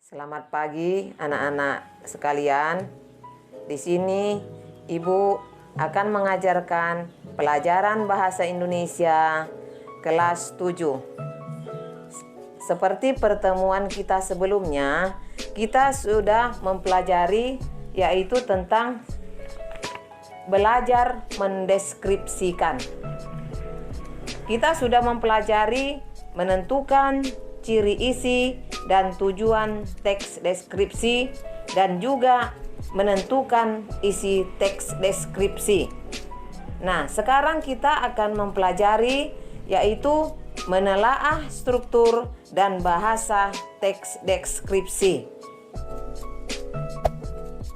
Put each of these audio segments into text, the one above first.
Selamat pagi anak-anak sekalian. Di sini Ibu akan mengajarkan pelajaran bahasa Indonesia kelas 7. Seperti pertemuan kita sebelumnya, kita sudah mempelajari yaitu tentang belajar mendeskripsikan. Kita sudah mempelajari menentukan ciri isi dan tujuan teks deskripsi dan juga menentukan isi teks deskripsi. Nah, sekarang kita akan mempelajari yaitu menelaah struktur dan bahasa teks deskripsi.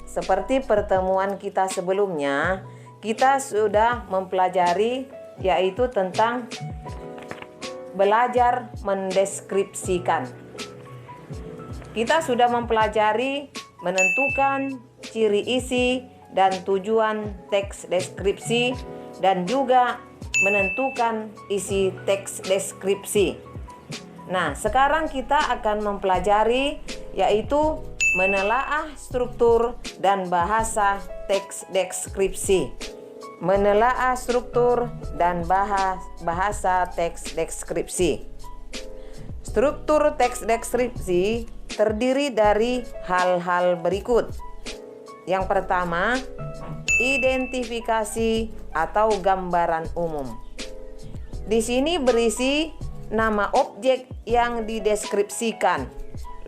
Seperti pertemuan kita sebelumnya, kita sudah mempelajari yaitu tentang belajar mendeskripsikan. Kita sudah mempelajari menentukan ciri isi dan tujuan teks deskripsi dan juga menentukan isi teks deskripsi. Nah, sekarang kita akan mempelajari yaitu menelaah struktur dan bahasa teks deskripsi. Menelaah struktur dan bahasa teks deskripsi. Struktur teks deskripsi terdiri dari hal-hal berikut. Yang pertama, identifikasi atau gambaran umum. Di sini berisi nama objek yang dideskripsikan,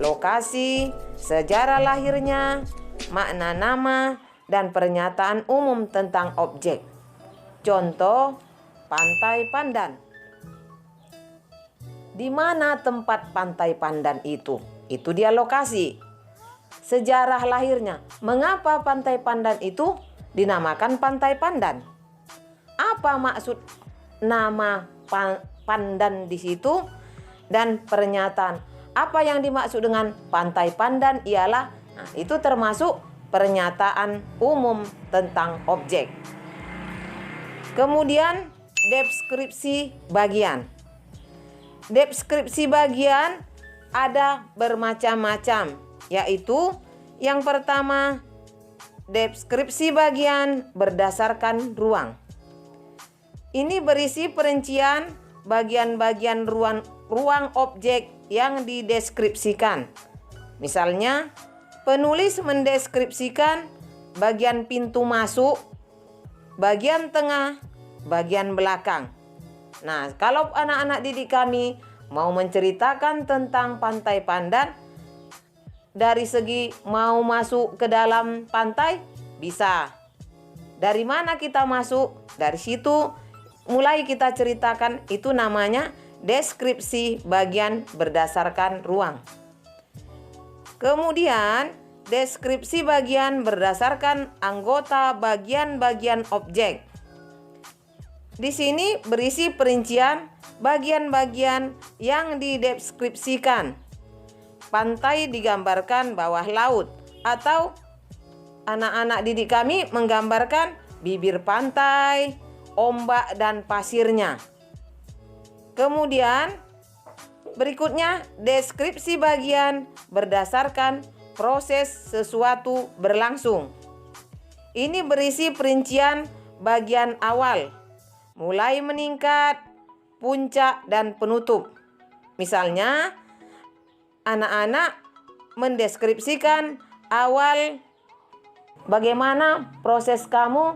lokasi, sejarah lahirnya, makna nama, dan pernyataan umum tentang objek. Contoh, Pantai Pandan. Di mana tempat Pantai Pandan itu? Itu dia lokasi. Sejarah lahirnya. Mengapa Pantai Pandan itu dinamakan Pantai Pandan? Apa maksud nama Pandan di situ? Dan pernyataan apa yang dimaksud dengan Pantai Pandan ialah itu termasuk pernyataan umum tentang objek. Kemudian deskripsi bagian. Deskripsi bagian ada bermacam-macam, yaitu yang pertama, deskripsi bagian berdasarkan ruang. Ini berisi perincian bagian-bagian ruang objek yang dideskripsikan. Misalnya, penulis mendeskripsikan bagian pintu masuk, bagian tengah, bagian belakang. Nah, kalau anak-anak didik kami mau menceritakan tentang Pantai Pandan, dari segi mau masuk ke dalam pantai, bisa. Dari mana kita masuk? Dari situ mulai kita ceritakan, itu namanya deskripsi bagian berdasarkan ruang. Kemudian, deskripsi bagian berdasarkan anggota bagian-bagian objek. Di sini berisi perincian bagian-bagian yang dideskripsikan. Pantai digambarkan bawah laut, atau anak-anak didik kami menggambarkan bibir pantai, ombak dan pasirnya. Kemudian berikutnya deskripsi bagian berdasarkan proses sesuatu berlangsung. Ini berisi perincian bagian awal, mulai meningkat, puncak, dan penutup. Misalnya, anak-anak mendeskripsikan awal bagaimana proses kamu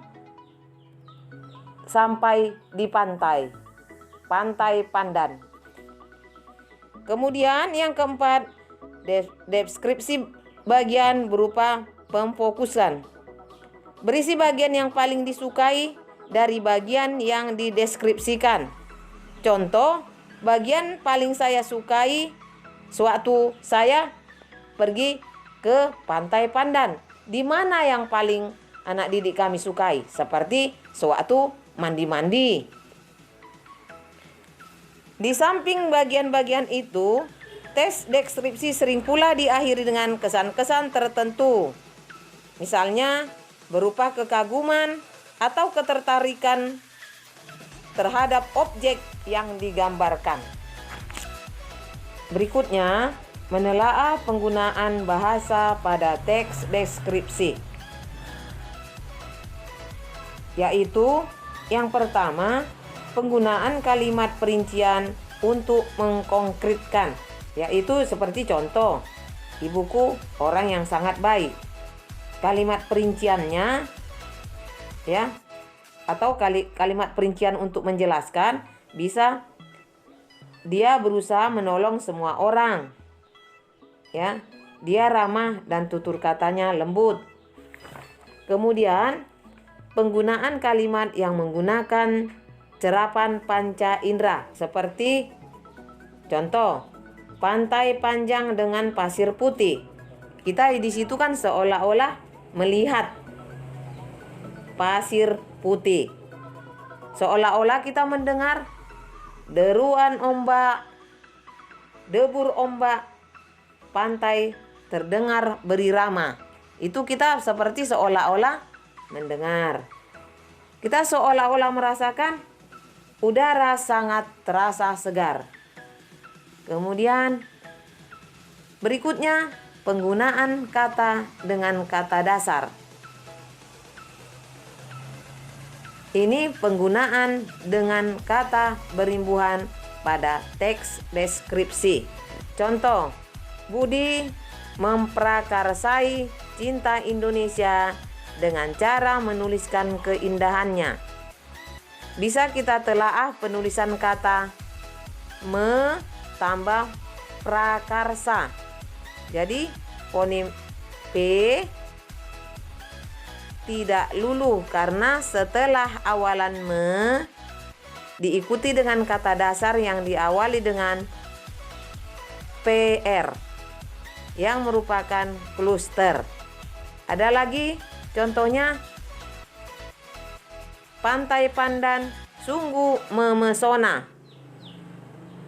sampai di pantai Pandan. Kemudian yang keempat, deskripsi bagian berupa pemfokusan. Berisi bagian yang paling disukai dari bagian yang dideskripsikan. Contoh, bagian paling saya sukai sewaktu saya pergi ke Pantai Pandan. Di mana yang paling anak didik kami sukai? Seperti sewaktu mandi-mandi. Di samping bagian-bagian itu, tes deskripsi sering pula diakhiri dengan kesan-kesan tertentu. Misalnya, berupa kekaguman atau ketertarikan terhadap objek yang digambarkan. Berikutnya, menelaah penggunaan bahasa pada teks deskripsi. Yaitu yang pertama, penggunaan kalimat perincian untuk mengkonkretkan, yaitu seperti contoh di buku Orang yang Sangat Baik. Kalimat perinciannya ya, atau kalimat perincian untuk menjelaskan bisa dia berusaha menolong semua orang. Ya, dia ramah dan tutur katanya lembut. Kemudian penggunaan kalimat yang menggunakan serapan panca indera seperti contoh pantai panjang dengan pasir putih. Kita di situ kan seolah-olah melihat pasir putih. Seolah-olah kita mendengar deruan ombak, debur ombak, pantai terdengar berirama. Itu kita seperti seolah-olah mendengar. Kita seolah-olah merasakan udara sangat terasa segar. Kemudian berikutnya penggunaan kata dengan kata dasar. Ini penggunaan dengan kata berimbuhan pada teks deskripsi. Contoh, Budi memprakarsai cinta Indonesia dengan cara menuliskan keindahannya. Bisa kita telaah penulisan kata me tambah prakarsa. Jadi fonem P tidak luluh karena setelah awalan me diikuti dengan kata dasar yang diawali dengan PR yang merupakan kluster. Ada lagi contohnya, Pantai Pandan sungguh memesona.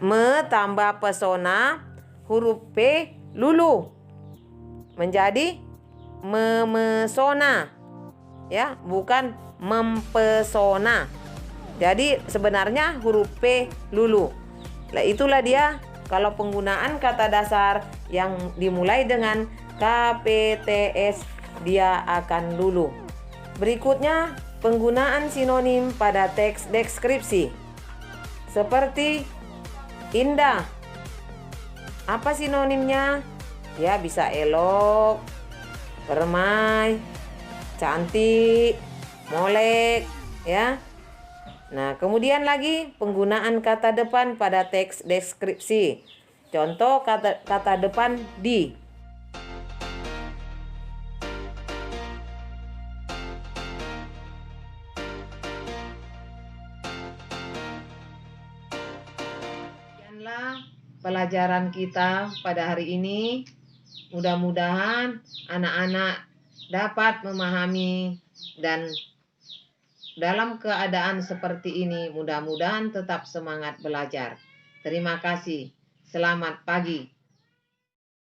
Me tambah pesona, huruf P luluh menjadi memesona. Ya, bukan mempesona. Jadi sebenarnya huruf P luluh. Nah, itulah dia kalau penggunaan kata dasar yang dimulai dengan KPTS dia akan luluh. Berikutnya penggunaan sinonim pada teks deskripsi. Seperti indah. Apa sinonimnya? Ya bisa elok, permai, cantik, molek, ya. Nah, kemudian lagi penggunaan kata depan pada teks deskripsi. Contoh kata depan di. Sekianlah pelajaran kita pada hari ini. Mudah-mudahan anak-anak dapat memahami dan dalam keadaan seperti ini mudah-mudahan tetap semangat belajar. Terima kasih. Selamat pagi.